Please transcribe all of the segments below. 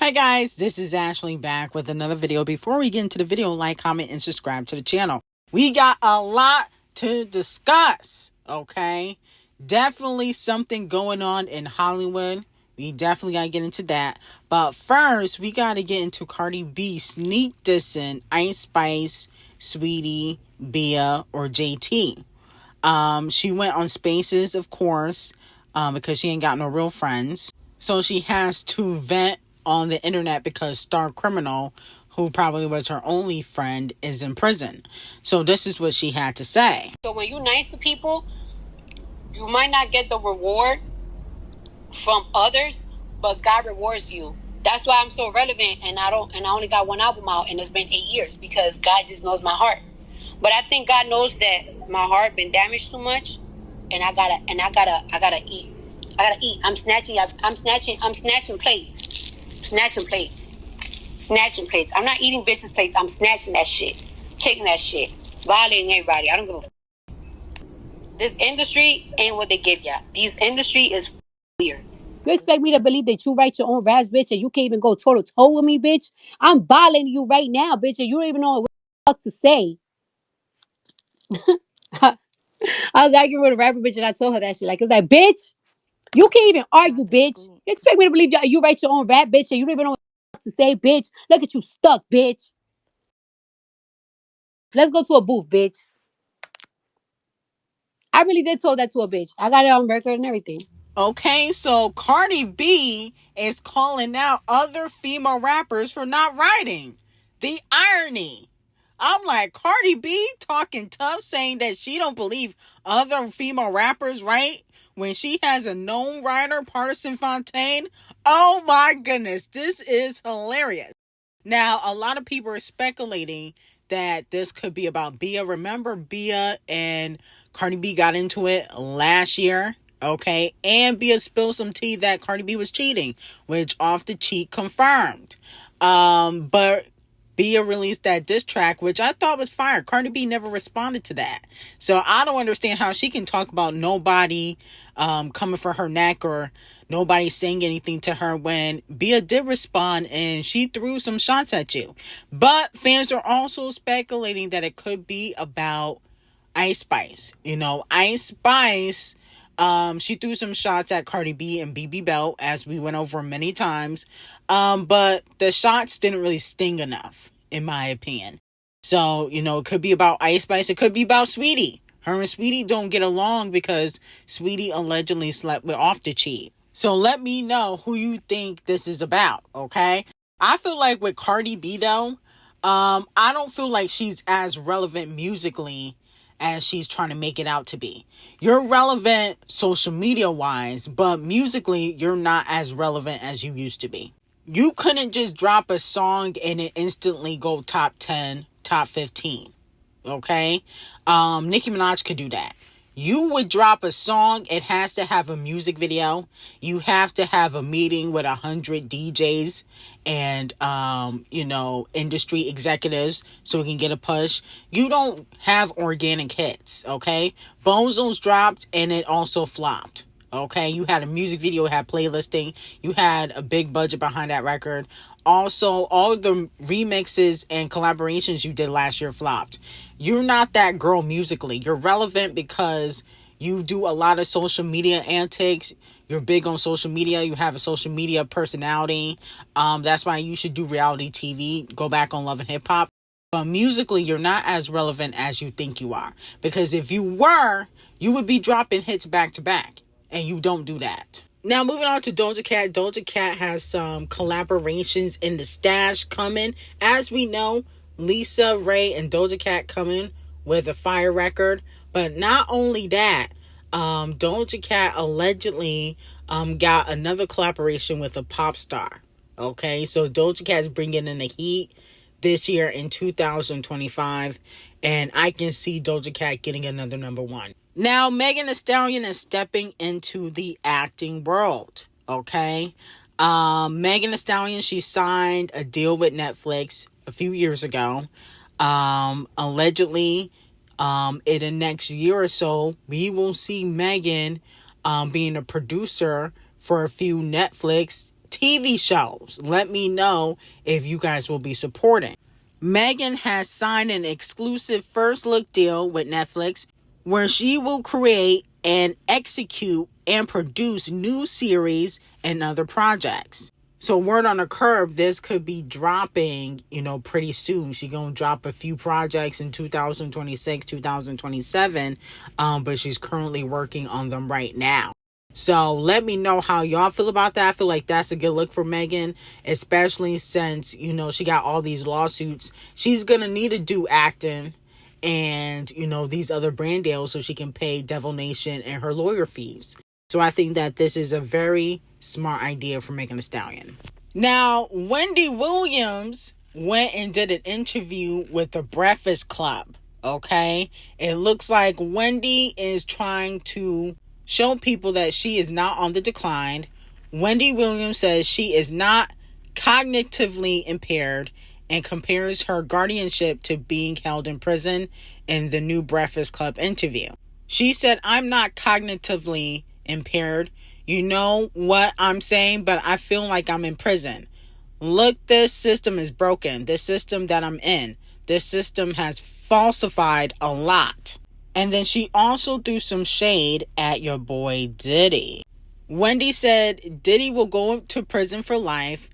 Hi guys, this is Ashley back with another video. Before we get into the video, like, comment, and subscribe to the channel. We got a lot to discuss, okay? Definitely something going on in Hollywood. We definitely gotta get into that. But first, we gotta get into Cardi B sneak dissing Icespxcë, Wëëtíë, Bia, or JT. She went on Spaces, of course, because she ain't got no real friends. So she has to vent on the internet because Star Criminal, who probably was her only friend, is in prison. So this is what she had to say. So when you're nice to people, you might not get the reward from others, but God rewards you. That's why I'm so relevant, and I only got one album out, and it's been 8 years because God just knows my heart. But I think God knows that my heart been damaged too much, and I gotta eat. I gotta eat. I'm snatching plates. Snatching plates. I'm not eating bitches' plates. I'm snatching that shit. Taking that shit. Violating everybody. I don't give a f***. This industry ain't what they give ya. This industry is weird. You expect me to believe that you write your own raps, bitch, and you can't even go toe-to-toe with me, bitch? I'm violating you right now, bitch, and you don't even know what the fuck to say. I was arguing with a rapper, bitch, and I told her that shit. Like, it's like, bitch, you can't even argue, bitch. You expect me to believe you write your own rap, bitch, and you don't even know what the fuck to say, bitch? Look at you stuck, bitch. Let's go to a booth, bitch. I really did tell that to a bitch. I got it on record and everything. Okay, so Cardi B is calling out other female rappers for not writing. The irony. I'm like, Cardi B talking tough, saying that she don't believe other female rappers write when she has a known writer, Partisan Fontaine. Oh my goodness, this is hilarious. Now, a lot of people are speculating that this could be about Bia. Remember, Bia and Cardi B got into it last year, okay? And Bia spilled some tea that Cardi B was cheating, which Off the Cheat confirmed. But Bia released that diss track, which I thought was fire. Cardi B never responded to that. So I don't understand how she can talk about nobody coming for her neck or nobody saying anything to her when Bia did respond and she threw some shots at you. But fans are also speculating that it could be about Icespxcë. You know, Icespxcë, she threw some shots at Cardi B and BB Belt, as we went over many times. But the shots didn't really sting enough, in my opinion. So, you know, it could be about Icespxcë. It could be about Wëëtíë. Her and Wëëtíë don't get along because Wëëtíë allegedly slept with Off the Cheat. So let me know who you think this is about, okay? I feel like with Cardi B, though, I don't feel like she's as relevant musically as she's trying to make it out to be. You're relevant social media wise, but musically you're not as relevant as you used to be. You couldn't just drop a song and it instantly go top 10, top 15. Okay? Nicki Minaj could do that. You would drop a song, it has to have a music video. You have to have a meeting with 100 DJs and, industry executives so it can get a push. You don't have organic hits, okay? Bozo's dropped and it also flopped, okay? You had a music video, had playlisting. You had a big budget behind that record. Also, all of the remixes and collaborations you did last year flopped. You're not that girl musically. You're relevant because you do a lot of social media antics. You're big on social media. You have a social media personality. That's why you should do reality TV. Go back on Love and Hip Hop. But musically, you're not as relevant as you think you are. Because if you were, you would be dropping hits back to back. And you don't do that. Now, moving on to Doja Cat. Doja Cat has some collaborations in the stash coming. As we know, Lisa Ray and Doja Cat coming with a fire record. But not only that, Doja Cat allegedly got another collaboration with a pop star. Okay, so Doja Cat's bringing in the heat this year in 2025. And I can see Doja Cat getting another number one. Now, Megan Thee Stallion is stepping into the acting world, okay? Megan Thee Stallion, she signed a deal with Netflix a few years ago. Allegedly, in the next year or so, we will see Megan being a producer for a few Netflix TV shows. Let me know if you guys will be supporting. Megan has signed an exclusive first look deal with Netflix where she will create and execute and produce new series and other projects. So word on a curve, this could be dropping, pretty soon. She's going to drop a few projects in 2026, 2027, but she's currently working on them right now. So let me know how y'all feel about that. I feel like that's a good look for Megan, especially since, she got all these lawsuits. She's going to need to do acting and, these other brand deals so she can pay Devil Nation and her lawyer fees. So I think that this is a very smart idea for Megan Thee Stallion. Now, Wendy Williams went and did an interview with the Breakfast Club, okay? It looks like Wendy is trying to show people that she is not on the decline. Wendy Williams says she is not cognitively impaired and compares her guardianship to being held in prison in the new Breakfast Club interview. She said, "I'm not cognitively impaired. You know what I'm saying? But I feel like I'm in prison. Look, this system is broken. This system that I'm in. This system has falsified a lot." And then she also threw some shade at your boy Diddy. Wendy said, "Diddy will go to prison for life.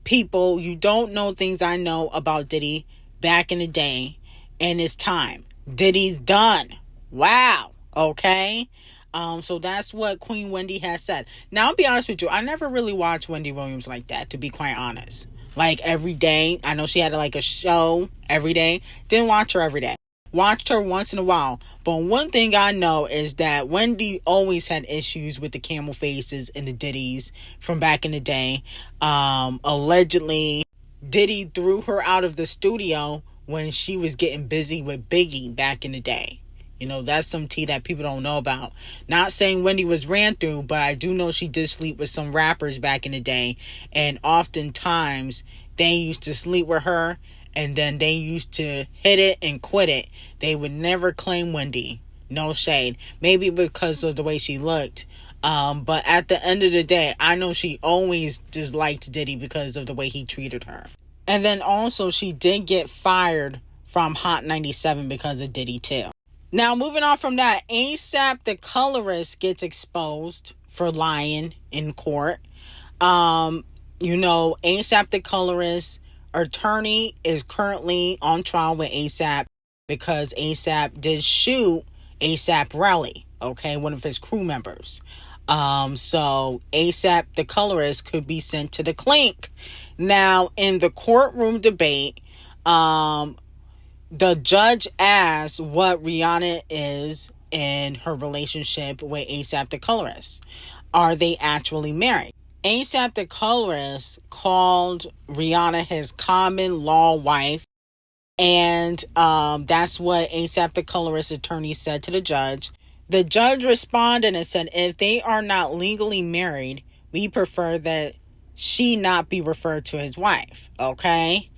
People, you don't know things I know about Diddy back in the day. And it's time. Diddy's done." Wow. Okay. So that's what Queen Wendy has said. Now, I'll be honest with you. I never really watched Wendy Williams like that, to be quite honest. Like every day. I know she had like a show every day. Didn't watch her every day. Watched her once in a while. But one thing I know is that Wendy always had issues with the camel faces and the Diddys from back in the day. Allegedly, Diddy threw her out of the studio when she was getting busy with Biggie back in the day. That's some tea that people don't know about. Not saying Wendy was ran through, but I do know she did sleep with some rappers back in the day. And oftentimes, they used to sleep with her, and then they used to hit it and quit it. They would never claim Wendy. No shade. Maybe because of the way she looked. But at the end of the day, I know she always disliked Diddy because of the way he treated her. And then also, she did get fired from Hot 97 because of Diddy too. Now, moving on from that, ASAP the colorist gets exposed for lying in court. ASAP the colorist attorney is currently on trial with ASAP because ASAP did shoot ASAP Rocky, okay, one of his crew members. So ASAP the colorist could be sent to the clink. Now, in the courtroom debate, the judge asked what Rihanna is in her relationship with ASAP the colorist. Are they actually married? ASAP the colorist called Rihanna his common law wife. And that's what ASAP the colorist attorney said to the judge. The judge responded and said, if they are not legally married, we prefer that she not be referred to as wife. Okay?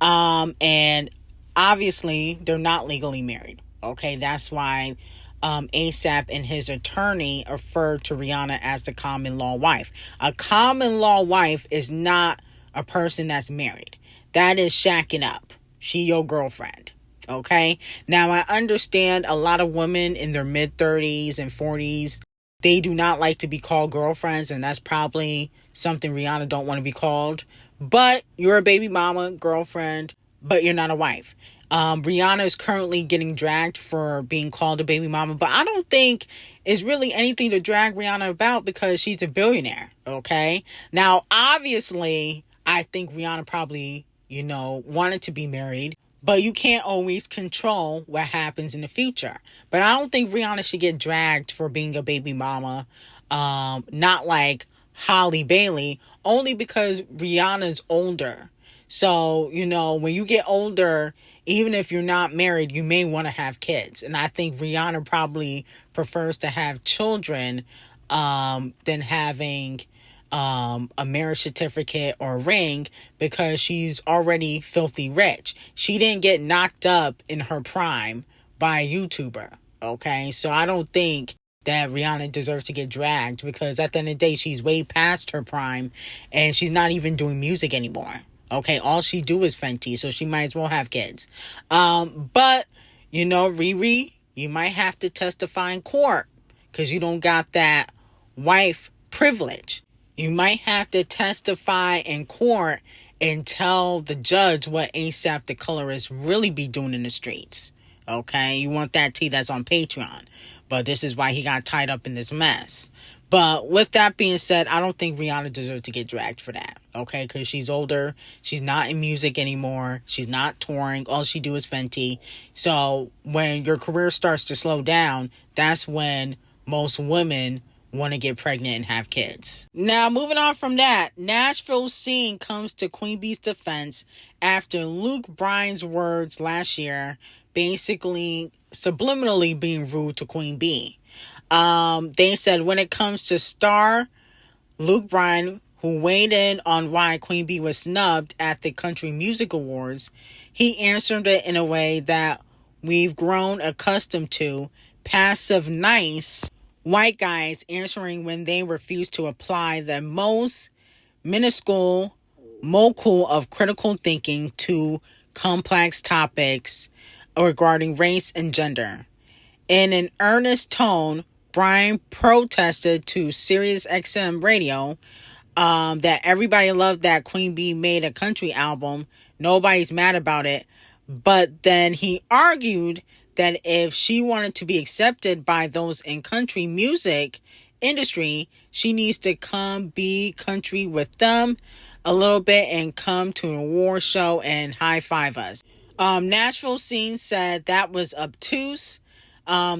And obviously, they're not legally married. Okay, that's why ASAP and his attorney referred to Rihanna as the common law wife. A common law wife is not a person that's married. That is shacking up. She your girlfriend. Okay? Now, I understand a lot of women in their mid-30s and 40s, they do not like to be called girlfriends, and that's probably something Rihanna don't want to be called. But you're a baby mama, girlfriend, but you're not a wife. Rihanna is currently getting dragged for being called a baby mama, but I don't think it's really anything to drag Rihanna about because she's a billionaire, okay? Now, obviously, I think Rihanna probably, wanted to be married, but you can't always control what happens in the future. But I don't think Rihanna should get dragged for being a baby mama, not like Halle Bailey, only because Rihanna's older. So, when you get older, even if you're not married, you may want to have kids. And I think Rihanna probably prefers to have children than having a marriage certificate or a ring because she's already filthy rich. She didn't get knocked up in her prime by a YouTuber. Okay, so I don't think that Rihanna deserves to get dragged, because at the end of the day, she's way past her prime and she's not even doing music anymore. Okay, all she do is Fenty, so she might as well have kids. But, you know, Riri, you might have to testify in court because you don't got that wife privilege. You might have to testify in court and tell the judge what ASAP the colorist really be doing in the streets. Okay, you want that tea, that's on Patreon. But this is why he got tied up in this mess. But with that being said, I don't think Rihanna deserves to get dragged for that. Okay, because she's older. She's not in music anymore. She's not touring. All she do is Fenty. So when your career starts to slow down, that's when most women want to get pregnant and have kids. Now, moving on from that, Nashville scene comes to Queen B's defense after Luke Bryan's words last year, basically subliminally being rude to Queen B. They said when it comes to star Luke Bryan, who weighed in on why Queen B was snubbed at the Country Music Awards, he answered it in a way that we've grown accustomed to: passive, nice white guys answering when they refuse to apply the most minuscule molecule of critical thinking to complex topics regarding race and gender. In an earnest tone, Bryan protested to SiriusXM Radio that everybody loved that Queen B made a country album. Nobody's mad about it. But then he argued that if she wanted to be accepted by those in country music industry, she needs to come be country with them a little bit and come to an award show and high five us. Nashville scene said that was obtuse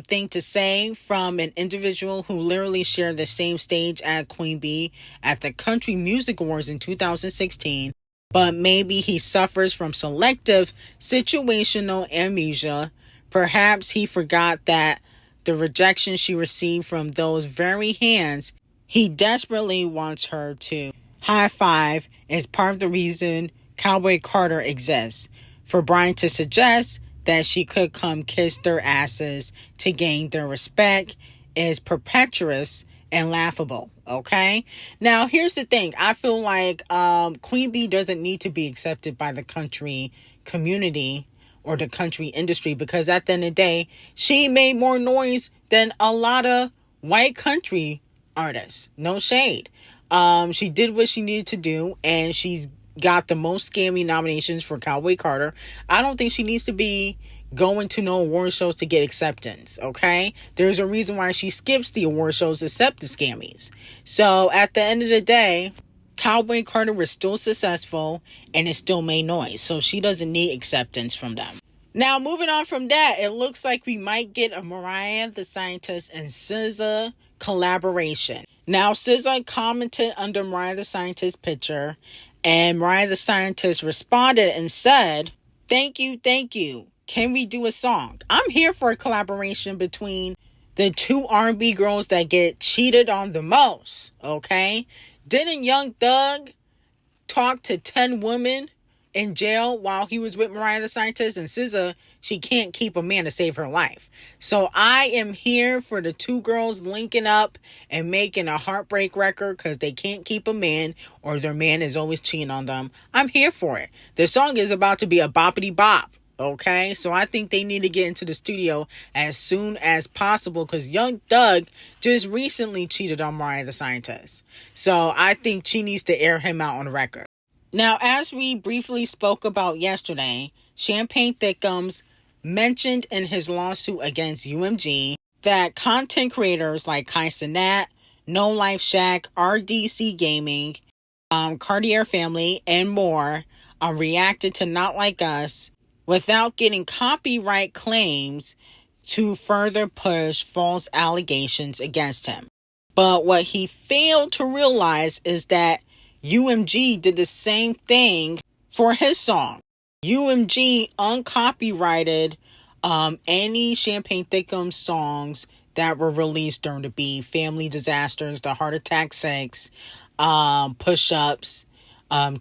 thing to say from an individual who literally shared the same stage as Queen B at the Country Music Awards in 2016, but maybe he suffers from selective situational amnesia. Perhaps he forgot that the rejection she received from those very hands he desperately wants her to high five is part of the reason Cowboy Carter exists. For Bryan to suggest that she could come kiss their asses to gain their respect is perpetuous and laughable. Okay? Now, here's the thing. I feel like Queen B doesn't need to be accepted by the country community or the country industry, because at the end of the day, she made more noise than a lot of white country artists. No shade. She did what she needed to do, and she's got the most scammy nominations for Cowboy Carter. I don't think she needs to be going to no award shows to get acceptance, okay? There's a reason why she skips the award shows except the scammies. So at the end of the day, Cowboy Carter was still successful and it still made noise. So she doesn't need acceptance from them. Now, moving on from that, it looks like we might get a Mariah the Scientist and SZA collaboration. Now, SZA commented under Mariah the Scientist picture, and Mariah the Scientist responded and said, thank you. Can we do a song? I'm here for a collaboration between the two R&B girls that get cheated on the most, okay? Didn't Young Thug talk to 10 women in jail while he was with Mariah the Scientist? And SZA, she can't keep a man to save her life. So I am here for the two girls linking up and making a heartbreak record because they can't keep a man or their man is always cheating on them. I'm here for it. The song is about to be a boppity bop. Okay, so I think they need to get into the studio as soon as possible because Young Thug just recently cheated on Mariah the Scientist. So I think she needs to air him out on the record. Now, as we briefly spoke about yesterday, Champagne Thickums mentioned in his lawsuit against UMG that content creators like Kai Cenat, No Life Shack, RDC Gaming, Cartier Family, and more reacted to Not Like Us without getting copyright claims to further push false allegations against him. But what he failed to realize is that UMG did the same thing for his song. UMG uncopyrighted any Champagne Thickums songs that were released during the beef: Family Disasters, The Heart Attack 6, Push-Ups,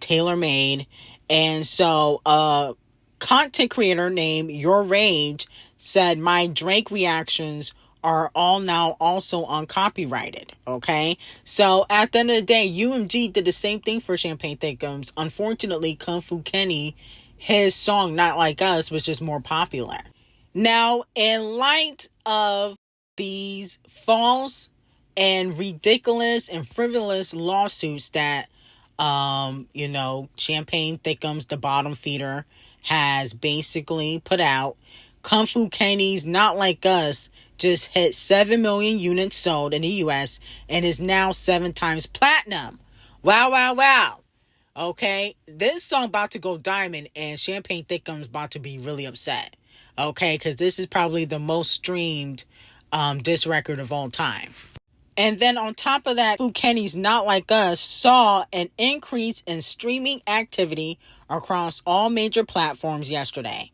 Tailor Made. And so content creator named Your Rage said, my Drake reactions are all now also uncopyrighted, okay? So at the end of the day, UMG did the same thing for Champagne Thickums. Unfortunately, Kung Fu Kenny, his song Not Like Us was just more popular. Now, in light of these false and ridiculous and frivolous lawsuits that, Champagne Thickums, the bottom feeder, has basically put out, Kung Fu Kenny's Not Like Us just hit 7 million units sold in the US and is now 7 times platinum. Wow, wow, wow. Okay, this song about to go diamond and Champagne Thickums about to be really upset. Okay, because this is probably the most streamed diss record of all time. And then on top of that, Kung Fu Kenny's Not Like Us saw an increase in streaming activity across all major platforms yesterday.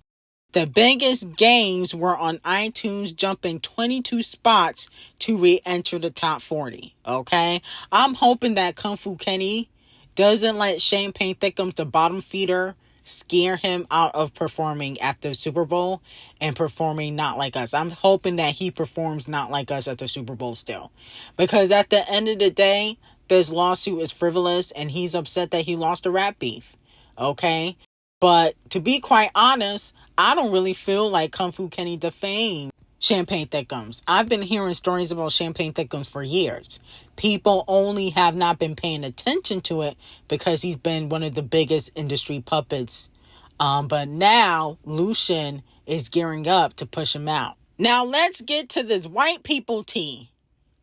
The biggest gains were on iTunes, jumping 22 spots to re-enter the top 40. Okay? I'm hoping that Kung Fu Kenny doesn't let Champagne Thickums, the bottom feeder, scare him out of performing at the Super Bowl and performing Not Like Us. I'm hoping that he performs Not Like Us at the Super Bowl still. Because at the end of the day, this lawsuit is frivolous and he's upset that he lost a rap beef. Okay? But to be quite honest, I don't really feel like Kung Fu Kenny defamed Champagne Thickums. I've been hearing stories about Champagne Thickums for years. People only have not been paying attention to it because he's been one of the biggest industry puppets. But now Lucian is gearing up to push him out. Now let's get to this white people tea.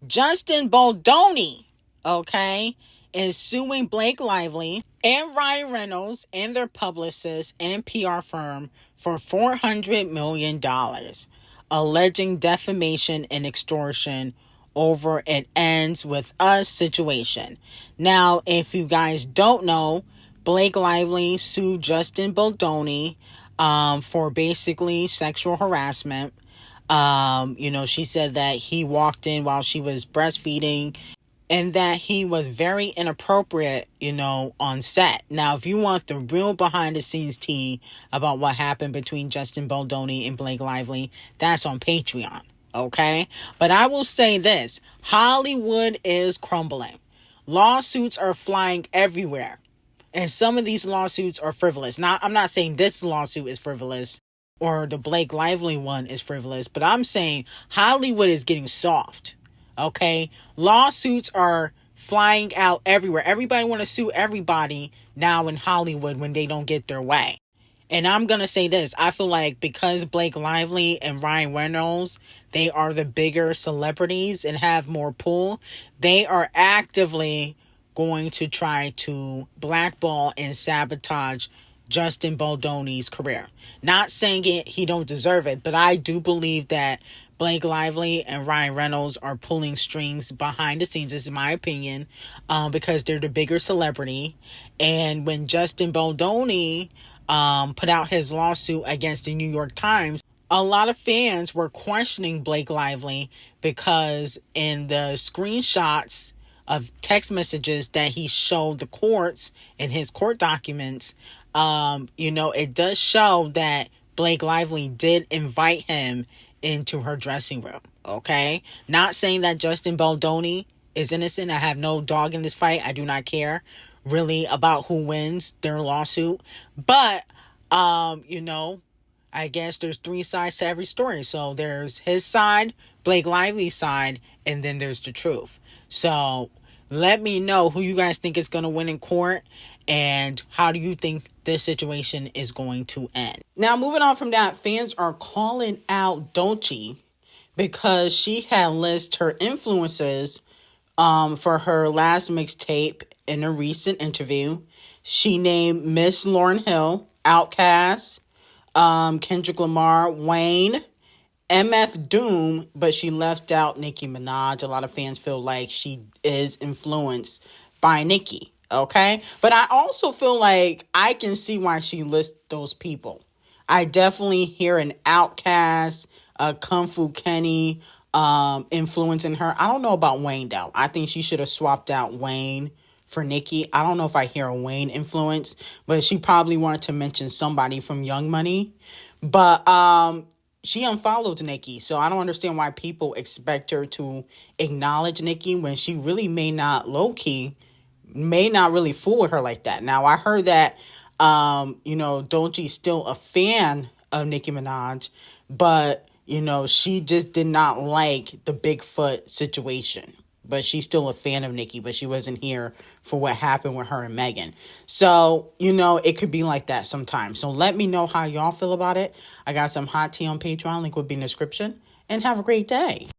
Justin Baldoni, okay, is suing Blake Lively and Ryan Reynolds and their publicist and PR firm for $400 million, alleging defamation and extortion over an ends with us situation. Now, if you guys don't know, Blake Lively sued Justin Baldoni for basically sexual harassment. She said that he walked in while she was breastfeeding and that he was very inappropriate, on set. Now, if you want the real behind-the-scenes tea about what happened between Justin Baldoni and Blake Lively, that's on Patreon, okay? But I will say this. Hollywood is crumbling. Lawsuits are flying everywhere. And some of these lawsuits are frivolous. Now, I'm not saying this lawsuit is frivolous or the Blake Lively one is frivolous, but I'm saying Hollywood is getting soft. Okay, lawsuits are flying out everywhere. Everybody want to sue everybody now in Hollywood when they don't get their way. And I'm going to say this. I feel like because Blake Lively and Ryan Reynolds, they are the bigger celebrities and have more pull, they are actively going to try to blackball and sabotage Justin Baldoni's career. Not saying he don't deserve it, but I do believe that Blake Lively and Ryan Reynolds are pulling strings behind the scenes. This is my opinion, because they're the bigger celebrity. And when Justin Baldoni put out his lawsuit against the New York Times, a lot of fans were questioning Blake Lively because in the screenshots of text messages that he showed the courts in his court documents, it does show that Blake Lively did invite him into her dressing room, okay? Not saying that Justin Baldoni is innocent. I have no dog in this fight. I do not care really about who wins their lawsuit. But, I guess there's 3 sides to every story. So there's his side, Blake Lively's side, and then there's the truth. So let me know who you guys think is going to win in court and how do you think this situation is going to end. Now, moving on from that, fans are calling out Doechii because she had listed her influences for her last mixtape in a recent interview. She named Miss Lauryn Hill, Outkast, Kendrick Lamar, Wayne, MF Doom, but she left out Nicki Minaj. A lot of fans feel like she is influenced by Nicki. Okay, but I also feel like I can see why she lists those people. I definitely hear an Outkast, a Kung Fu Kenny influence in her. I don't know about Wayne though. I think she should have swapped out Wayne for Nicki. I don't know if I hear a Wayne influence, but she probably wanted to mention somebody from Young Money. But she unfollowed Nicki. So I don't understand why people expect her to acknowledge Nicki when she really may not really fool with her like that. Now I heard that Doechii's still a fan of Nicki Minaj, but she just did not like the Bigfoot situation. But she's still a fan of Nicki, but she wasn't here for what happened with her and Megan. So, it could be like that sometimes. So let me know how y'all feel about it. I got some hot tea on Patreon. Link will be in the description. And have a great day.